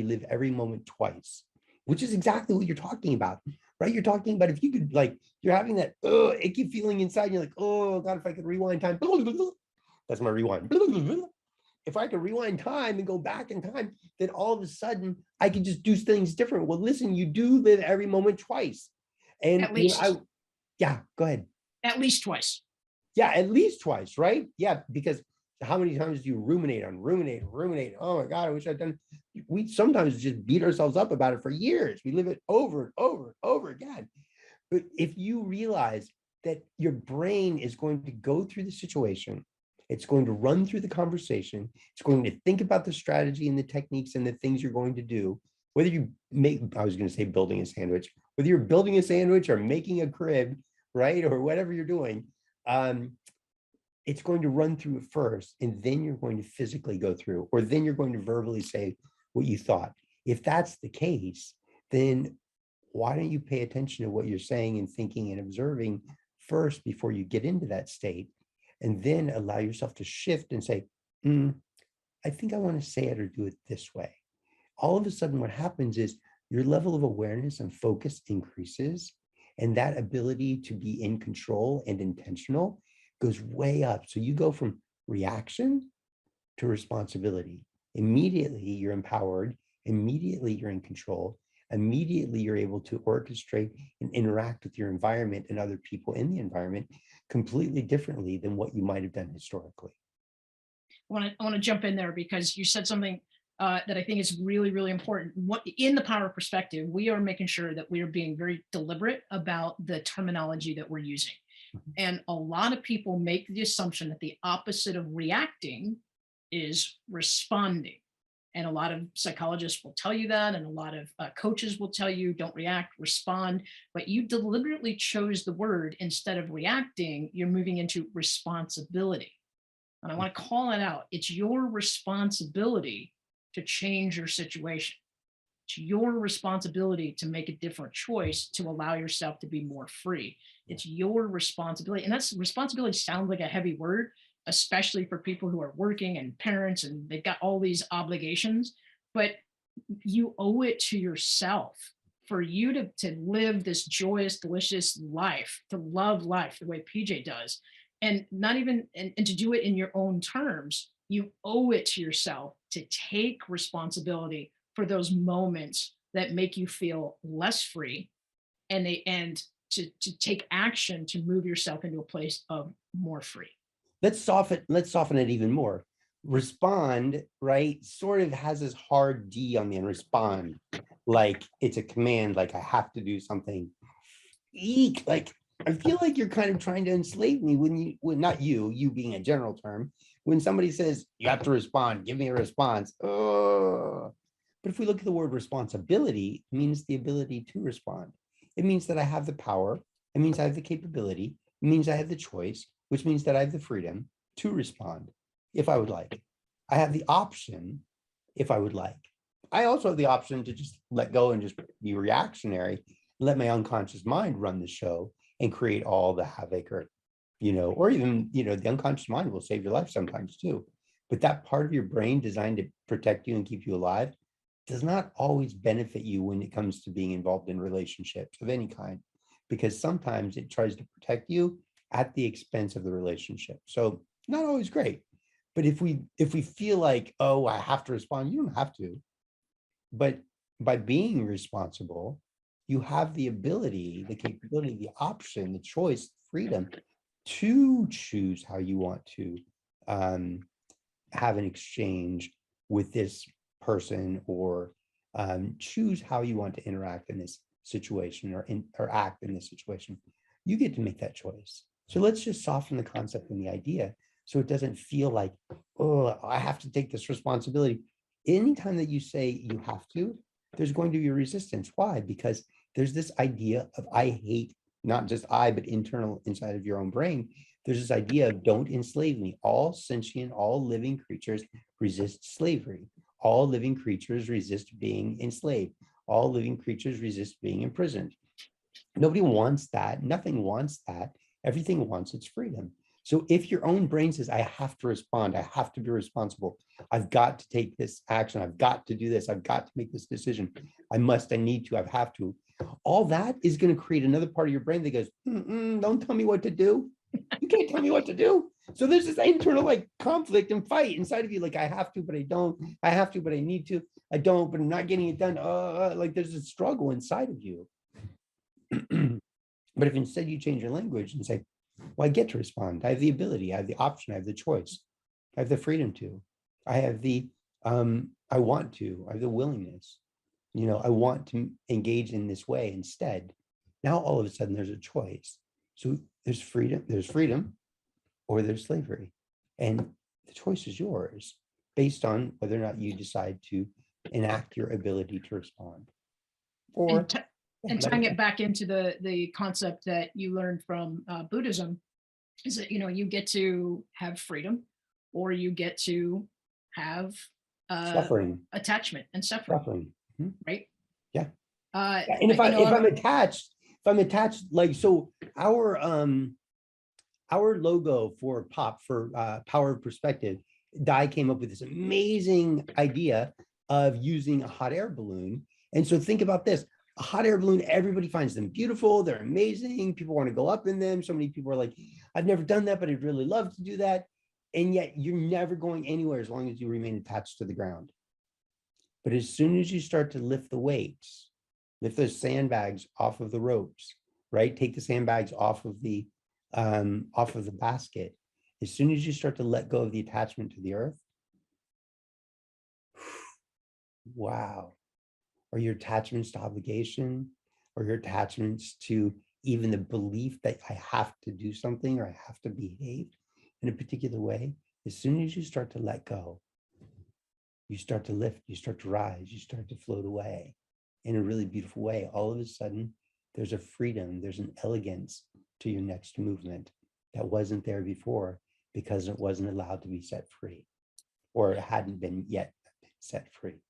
live every moment twice, which is exactly what you're talking about, right? You're talking about if you could, like, you're having that icky feeling inside, and you're like, oh God, if I could rewind time, that's my rewind. If I could rewind time and go back in time, then all of a sudden I could just do things different. Well, listen, you do live every moment twice. And At least. Yeah, go ahead. At least twice. Yeah, at least twice, right? Yeah, because how many times do you ruminate? Oh my God, I wish I'd done. We sometimes just beat ourselves up about it for years. We live it over and over and over again. But if you realize that your brain is going to go through the situation, it's going to run through the conversation, it's going to think about the strategy and the techniques and the things you're going to do, whether you I was going to say building a sandwich, whether you're building a sandwich or making a crib, right? Or whatever you're doing, it's going to run through it first, and then you're going to physically go through, or then you're going to verbally say what you thought. If that's the case, then why don't you pay attention to what you're saying and thinking and observing first before you get into that state, and then allow yourself to shift and say, I think I want to say it or do it this way. All of a sudden, what happens is your level of awareness and focus increases, and that ability to be in control and intentional goes way up. So you go from reaction to responsibility. Immediately you're empowered, immediately you're in control, immediately you're able to orchestrate and interact with your environment and other people in the environment completely differently than what you might have done historically. I want to jump in there because you said something that I think is really, really important. In the power perspective, we are making sure that we are being very deliberate about the terminology that we're using. And a lot of people make the assumption that the opposite of reacting is responding. And a lot of psychologists will tell you that, and a lot of coaches will tell you don't react, respond. But you deliberately chose the word instead of reacting, you're moving into responsibility. And I want to call it out. It's your responsibility to change your situation. It's your responsibility to make a different choice to allow yourself to be more free. It's your responsibility. And that's responsibility sounds like a heavy word, especially for people who are working and parents and they've got all these obligations, but you owe it to yourself for you to live this joyous, delicious life, to love life the way PJ does. And not even, and to do it in your own terms, you owe it to yourself to take responsibility for those moments that make you feel less free, and to take action to move yourself into a place of more free. Let's soften it even more. Respond, right, sort of has this hard D on the end. Respond, like it's a command, like I have to do something. Eek, like I feel like you're kind of trying to enslave me when not you being a general term, when somebody says you have to respond, give me a response. Oh. But if we look at the word responsibility, it means the ability to respond. It means that I have the power. It means I have the capability. It means I have the choice, which means that I have the freedom to respond if I would like. I have the option if I would like. I also have the option to just let go and just be reactionary, let my unconscious mind run the show and create all the havoc, or even, the unconscious mind will save your life sometimes too. But that part of your brain designed to protect you and keep you alive does not always benefit you when it comes to being involved in relationships of any kind, because sometimes it tries to protect you at the expense of the relationship. So not always great, But if we feel like, oh, I have to respond, you don't have to. But by being responsible, you have the ability, the capability, the option, the choice, freedom to choose how you want to have an exchange with this person, or choose how you want to interact in this situation, or act in this situation. You get to make that choice. So let's just soften the concept and the idea, so it doesn't feel like, oh, I have to take this responsibility. Anytime that you say you have to, there's going to be a resistance. Why? Because there's this idea of, I hate, not just I, but internal inside of your own brain. There's this idea of, don't enslave me. All sentient, all living creatures resist slavery. All living creatures resist being enslaved. All living creatures resist being imprisoned. Nobody wants that. Nothing wants that. Everything wants its freedom. So if your own brain says, I have to respond, I have to be responsible, I've got to take this action, I've got to do this, I've got to make this decision, I must, I need to, I have to, all that is going to create another part of your brain that goes, don't tell me what to do. You can't tell me what to do. So there's this internal like conflict and fight inside of you, like, I have to, but I don't. I have to, but I need to. I don't, but I'm not getting it done. Like there's a struggle inside of you. But if instead you change your language and say, well, I get to respond. I have the ability, I have the option, I have the choice, I have the freedom to, I have the, I want to, I have the willingness, I want to engage in this way instead. Now, all of a sudden there's a choice. So there's freedom or there's slavery. And the choice is yours based on whether or not you decide to enact your ability to respond. Or and tying it back into the concept that you learned from Buddhism is that, you get to have freedom, or you get to have suffering, attachment and suffering. Right? Yeah. And if I'm attached, like, so our logo for POP, for Power of Perspective, Di came up with this amazing idea of using a hot air balloon. And so think about this. A hot air balloon, everybody finds them beautiful. They're amazing. People want to go up in them. So many people are like, I've never done that, but I'd really love to do that. And yet you're never going anywhere as long as you remain attached to the ground. But as soon as you start to lift the weights, lift those sandbags off of the ropes, right? Take the sandbags off of the basket. As soon as you start to let go of the attachment to the earth, wow. Or your attachments to obligation, or your attachments to even the belief that I have to do something, or I have to behave in a particular way. As soon as you start to let go, you start to lift, you start to rise, you start to float away in a really beautiful way. All of a sudden, there's a freedom, there's an elegance to your next movement that wasn't there before, because it wasn't allowed to be set free, or it hadn't been yet set free.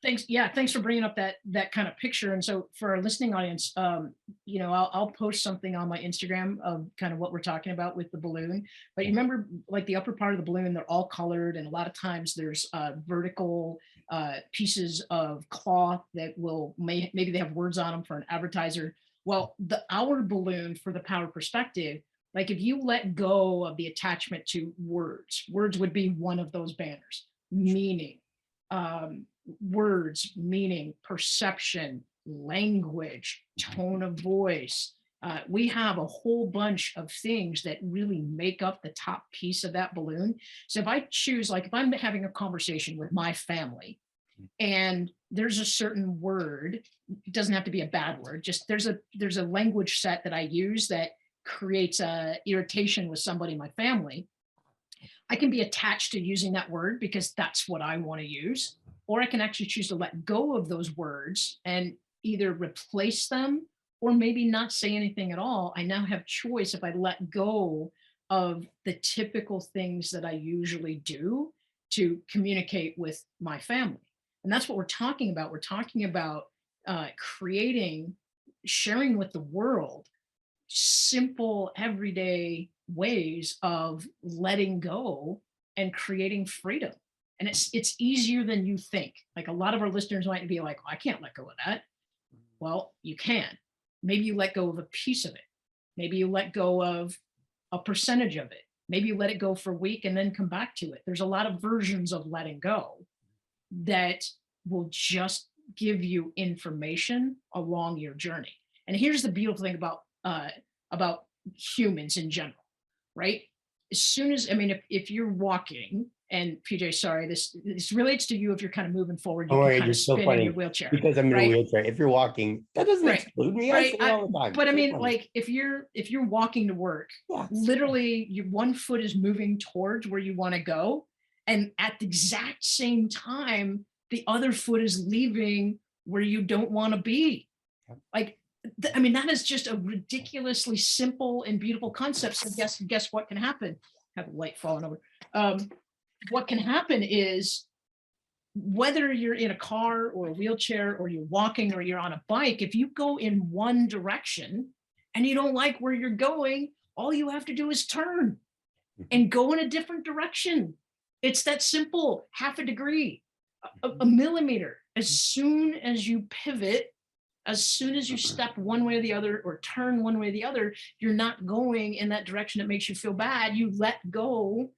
Thanks. Yeah, thanks for bringing up that kind of picture. And so for our listening audience, I'll post something on my Instagram of kind of what we're talking about with the balloon. But you remember, like, the upper part of the balloon, they're all colored, and a lot of times there's vertical pieces of cloth that maybe they have words on them for an advertiser. Well, our balloon for the Power Perspective, like, if you let go of the attachment to words would be one of those banners, meaning. Words, meaning, perception, language, tone of voice. We have a whole bunch of things that really make up the top piece of that balloon. So if I choose, like, if I'm having a conversation with my family and there's a certain word, it doesn't have to be a bad word, just there's a language set that I use that creates irritation with somebody in my family, I can be attached to using that word because that's what I want to use. Or I can actually choose to let go of those words and either replace them or maybe not say anything at all. I now have choice if I let go of the typical things that I usually do to communicate with my family. And that's what we're talking about. We're talking about sharing with the world simple, everyday ways of letting go and creating freedom. And it's easier than you think. Like, a lot of our listeners might be like, oh, I can't let go of that. Well, you can. Maybe you let go of a piece of it. Maybe you let go of a percentage of it. Maybe you let it go for a week and then come back to it. There's a lot of versions of letting go that will just give you information along your journey. And here's the beautiful thing about humans in general, right? As soon as, I mean, if you're walking, and PJ, sorry, this relates to you if you're kind of moving forward, you Don't can worry, kind you're of so spin in funny your wheelchair. because I'm in a right? wheelchair. If you're walking, that doesn't Right. exclude me. I Right. say it all the time. But I So mean, funny. like if you're walking to work, Yes. literally your one foot is moving towards where you want to go. And at the exact same time, the other foot is leaving where you don't want to be. Yep. Like, I mean, that is just a ridiculously simple and beautiful concept. So guess what can happen? Have a light falling over. What can happen is whether you're in a car or a wheelchair or you're walking or you're on a bike, if you go in one direction and you don't like where you're going, all you have to do is turn and go in a different direction. It's that simple, half a degree, a millimeter. As soon as you pivot, as soon as you step one way or the other or turn one way or the other, you're not going in that direction that makes you feel bad. You let go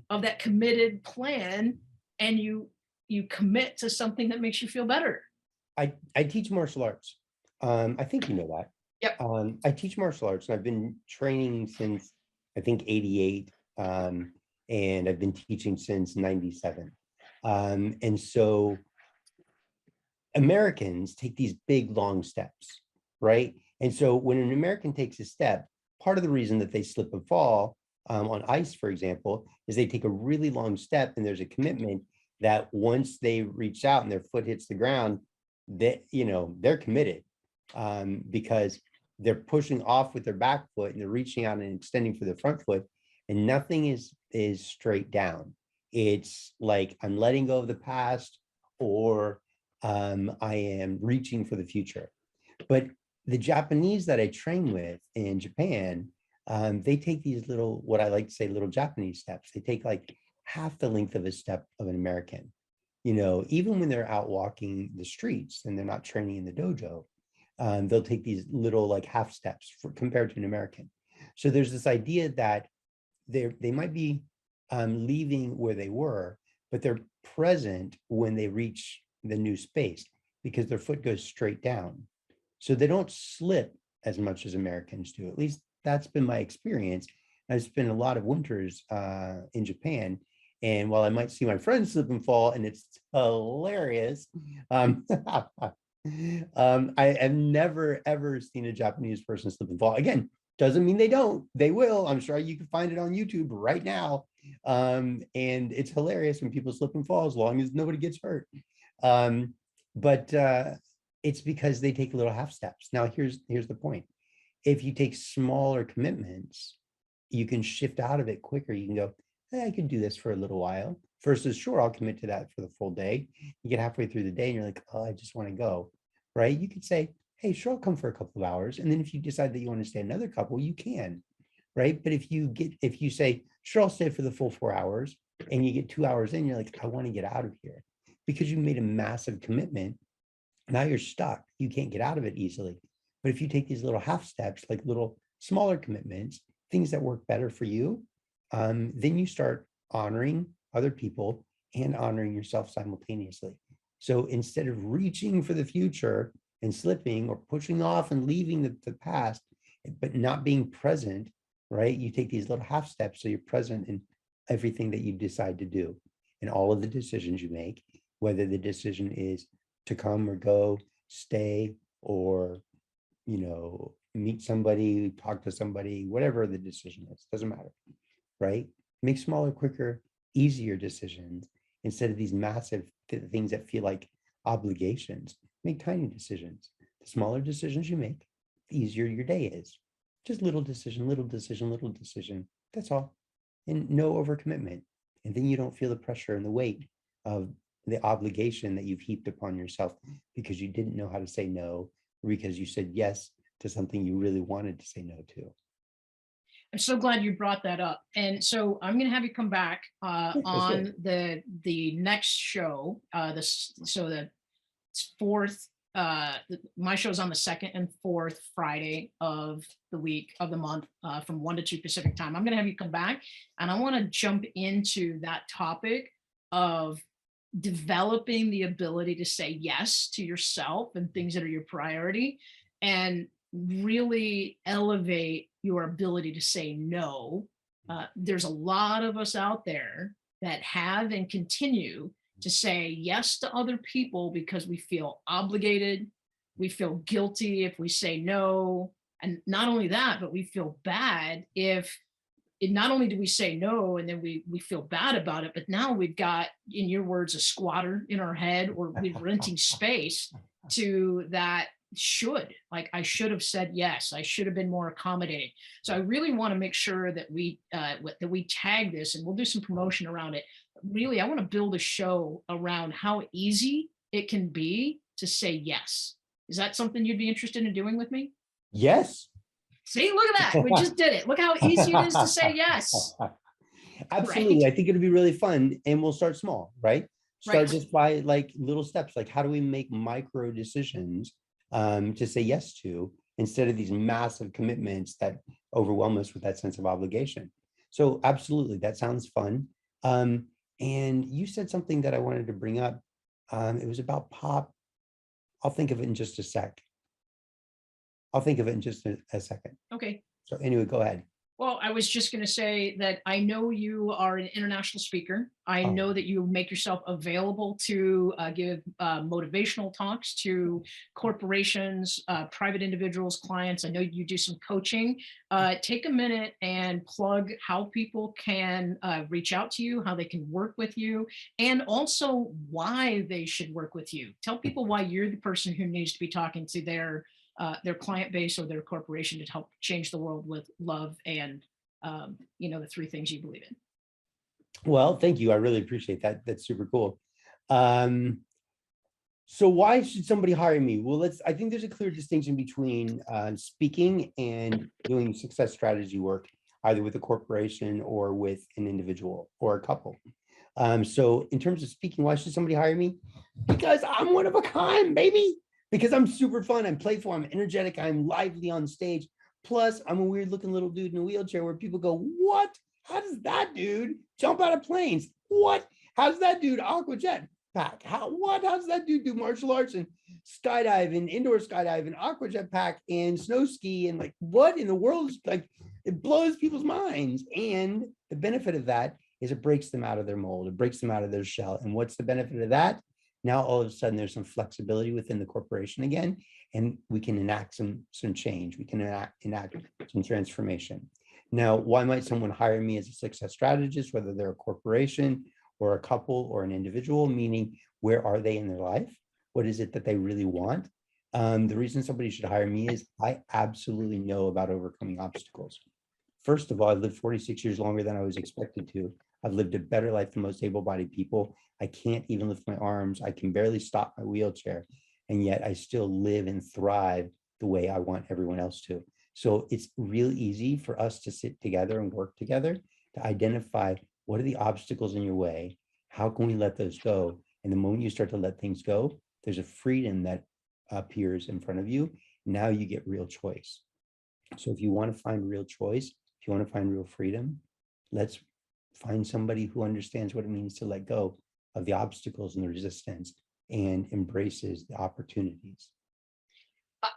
of that committed plan and you commit to something that makes you feel better. I teach martial arts. I think you know that. Yep. I teach martial arts and I've been training since I think 88. And I've been teaching since 97. And so Americans take these big, long steps, right? And so when an American takes a step, part of the reason that they slip and fall on ice, for example, is they take a really long step and there's a commitment that once they reach out and their foot hits the ground, that, you know, they're committed because they're pushing off with their back foot and they're reaching out and extending for their front foot, and nothing is straight down. It's like I'm letting go of the past, or I am reaching for the future. But the Japanese that I train with in Japan, they take these little, what I like to say, little Japanese steps. They take like half the length of a step of an American. You know, even when they're out walking the streets and they're not training in the dojo, they'll take these little like half steps compared to an American. So there's this idea that they might be leaving where they were, but they're present when they reach the new space because their foot goes straight down. So they don't slip as much as Americans do. At least that's been my experience. I've spent a lot of winters in Japan. And while I might see my friends slip and fall, and it's hilarious, I have never, ever seen a Japanese person slip and fall. Again, doesn't mean they don't. They will. I'm sure you can find it on YouTube right now. And it's hilarious when people slip and fall as long as nobody gets hurt. But it's because they take little half steps. Now, here's the point. If you take smaller commitments, you can shift out of it quicker. You can go, hey, I could do this for a little while versus, sure, I'll commit to that for the full day. You get halfway through the day and you're like, oh, I just want to go, right? You could say, hey, sure, I'll come for a couple of hours. And then if you decide that you want to stay another couple, you can, right? But if you say, sure, I'll stay for the full 4 hours, and you get 2 hours in, you're like, I want to get out of here because you made a massive commitment. Now you're stuck. You can't get out of it easily. But if you take these little half steps, like little smaller commitments, things that work better for you, then you start honoring other people and honoring yourself simultaneously. So instead of reaching for the future and slipping or pushing off and leaving the past, but not being present, right? You take these little half steps so you're present in everything that you decide to do and all of the decisions you make, whether the decision is to come or go, stay, or, you know, meet somebody, talk to somebody, whatever the decision is, doesn't matter, right? Make smaller, quicker, easier decisions instead of these massive things that feel like obligations. Make tiny decisions. The smaller decisions you make, the easier your day is. Just little decision, little decision, little decision. That's all. And no overcommitment. And then you don't feel the pressure and the weight of the obligation that you've heaped upon yourself because you didn't know how to say no, or because you said yes to something you really wanted to say no to. I'm so glad you brought that up. And so I'm going to have you come back on the next show, the fourth my show's on the second and fourth Friday of the week of the month, from 1 to 2 Pacific time. I'm going to have you come back, and I want to jump into that topic of developing the ability to say yes to yourself and things that are your priority, and really elevate your ability to say no. There's a lot of us out there that have and continue to say yes to other people because we feel obligated, we feel guilty if we say no, and not only that, but we feel bad if not only do we say no and then we feel bad about it, but now we've got, in your words, a squatter in our head, or we're renting space to that like I should have said yes, I should have been more accommodating. So I really want to make sure that we tag this, and we'll do some promotion around it. Really, I want to build a show around how easy it can be to say yes. Is that something you'd be interested in doing with me? Yes. See, look at that. We just did it. Look how easy it is to say yes. Absolutely. Right? I think it'll be really fun, and we'll start small, right? Start Right. just by like little steps. Like, how do we make micro decisions to say yes to, instead of these massive commitments that overwhelm us with that sense of obligation? So absolutely, that sounds fun. And you said something that I wanted to bring up. It was about pop. I'll think of it in just a sec. I'll think of it in just a second. Okay. So anyway, go ahead. Well, I was just going to say that I know you are an international speaker. I know that you make yourself available to give motivational talks to corporations, private individuals, clients. I know you do some coaching. Take a minute and plug how people can reach out to you, how they can work with you, and also why they should work with you. Tell people why you're the person who needs to be talking to their client base or their corporation to help change the world with love and, the 3 things you believe in. Well, thank you. I really appreciate that. That's super cool. So why should somebody hire me? Well, I think there's a clear distinction between speaking and doing success strategy work, either with a corporation or with an individual or a couple. So in terms of speaking, why should somebody hire me? Because I'm one of a kind, baby. Because I'm super fun, I'm playful, I'm energetic, I'm lively on stage. Plus, I'm a weird looking little dude in a wheelchair where people go, what? How does that dude jump out of planes? What? How does that dude aqua jet pack? How does that dude do martial arts and skydive and indoor skydive and aqua jet pack and snow ski? And like, what in the world? Like, it blows people's minds. And the benefit of that is it breaks them out of their mold. It breaks them out of their shell. And what's the benefit of that? Now, all of a sudden, there's some flexibility within the corporation again, and we can enact some change. We can enact some transformation. Now, why might someone hire me as a success strategist, whether they're a corporation or a couple or an individual, meaning where are they in their life? What is it that they really want? The reason somebody should hire me is I absolutely know about overcoming obstacles. First of all, I've lived 46 years longer than I was expected to. I've lived a better life than most able-bodied people. I can't even lift my arms. I can barely stop my wheelchair. And yet I still live and thrive the way I want everyone else to. So it's real easy for us to sit together and work together to identify what are the obstacles in your way? How can we let those go? And the moment you start to let things go, there's a freedom that appears in front of you. Now you get real choice. So if you want to find real choice, if you want to find real freedom, let's find somebody who understands what it means to let go of the obstacles and the resistance and embraces the opportunities.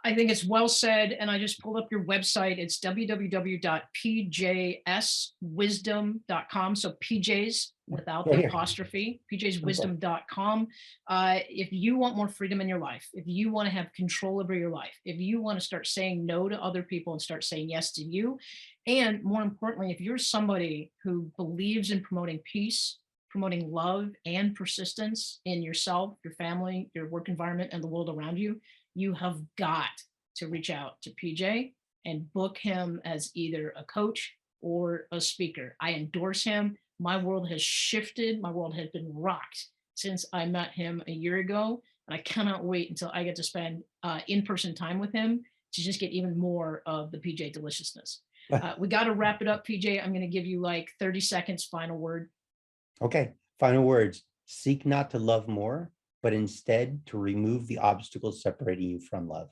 I think it's well said. And I just pulled up your website. It's www.pjswisdom.com. So PJs without the apostrophe, pjswisdom.com. If you want more freedom in your life, if you want to have control over your life, if you want to start saying no to other people and start saying yes to you, and more importantly, if you're somebody who believes in promoting peace, promoting love and persistence in yourself, your family, your work environment, and the world around you, you have got to reach out to PJ and book him as either a coach or a speaker. I endorse him. My world has shifted. My world has been rocked since I met him a year ago. And I cannot wait until I get to spend in-person time with him to just get even more of the PJ deliciousness. We got to wrap it up, PJ. I'm going to give you like 30 seconds, final word. Okay, final words. Seek not to love more, but instead to remove the obstacles separating you from love.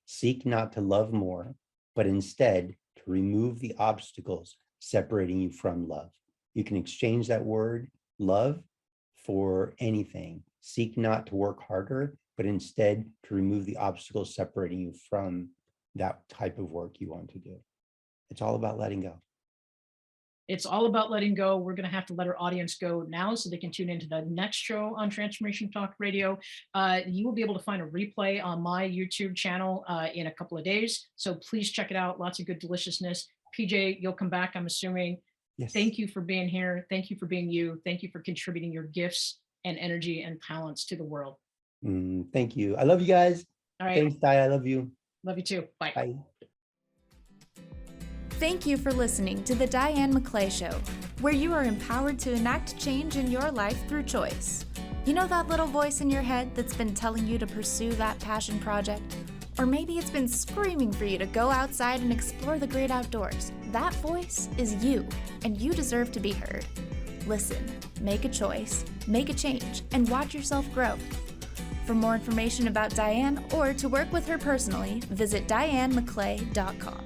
Seek not to love more, but instead to remove the obstacles separating you from love. You can exchange that word love for anything. Seek not to work harder, but instead to remove the obstacles separating you from that type of work you want to do. It's all about letting go. It's all about letting go. We're going to have to let our audience go now so they can tune into the next show on Transformation Talk Radio. You will be able to find a replay on my YouTube channel in a couple of days. So please check it out. Lots of good deliciousness. PJ, you'll come back, I'm assuming. Yes. Thank you for being here. Thank you for being you. Thank you for contributing your gifts and energy and talents to the world. Thank you. I love you guys. All right. Thanks, Di. I love you. Love you too. Bye. Bye. Thank you for listening to The Diane McClay Show, where you are empowered to enact change in your life through choice. You know that little voice in your head that's been telling you to pursue that passion project? Or maybe it's been screaming for you to go outside and explore the great outdoors. That voice is you, and you deserve to be heard. Listen, make a choice, make a change, and watch yourself grow. For more information about Diane or to work with her personally, visit dianemcclay.com.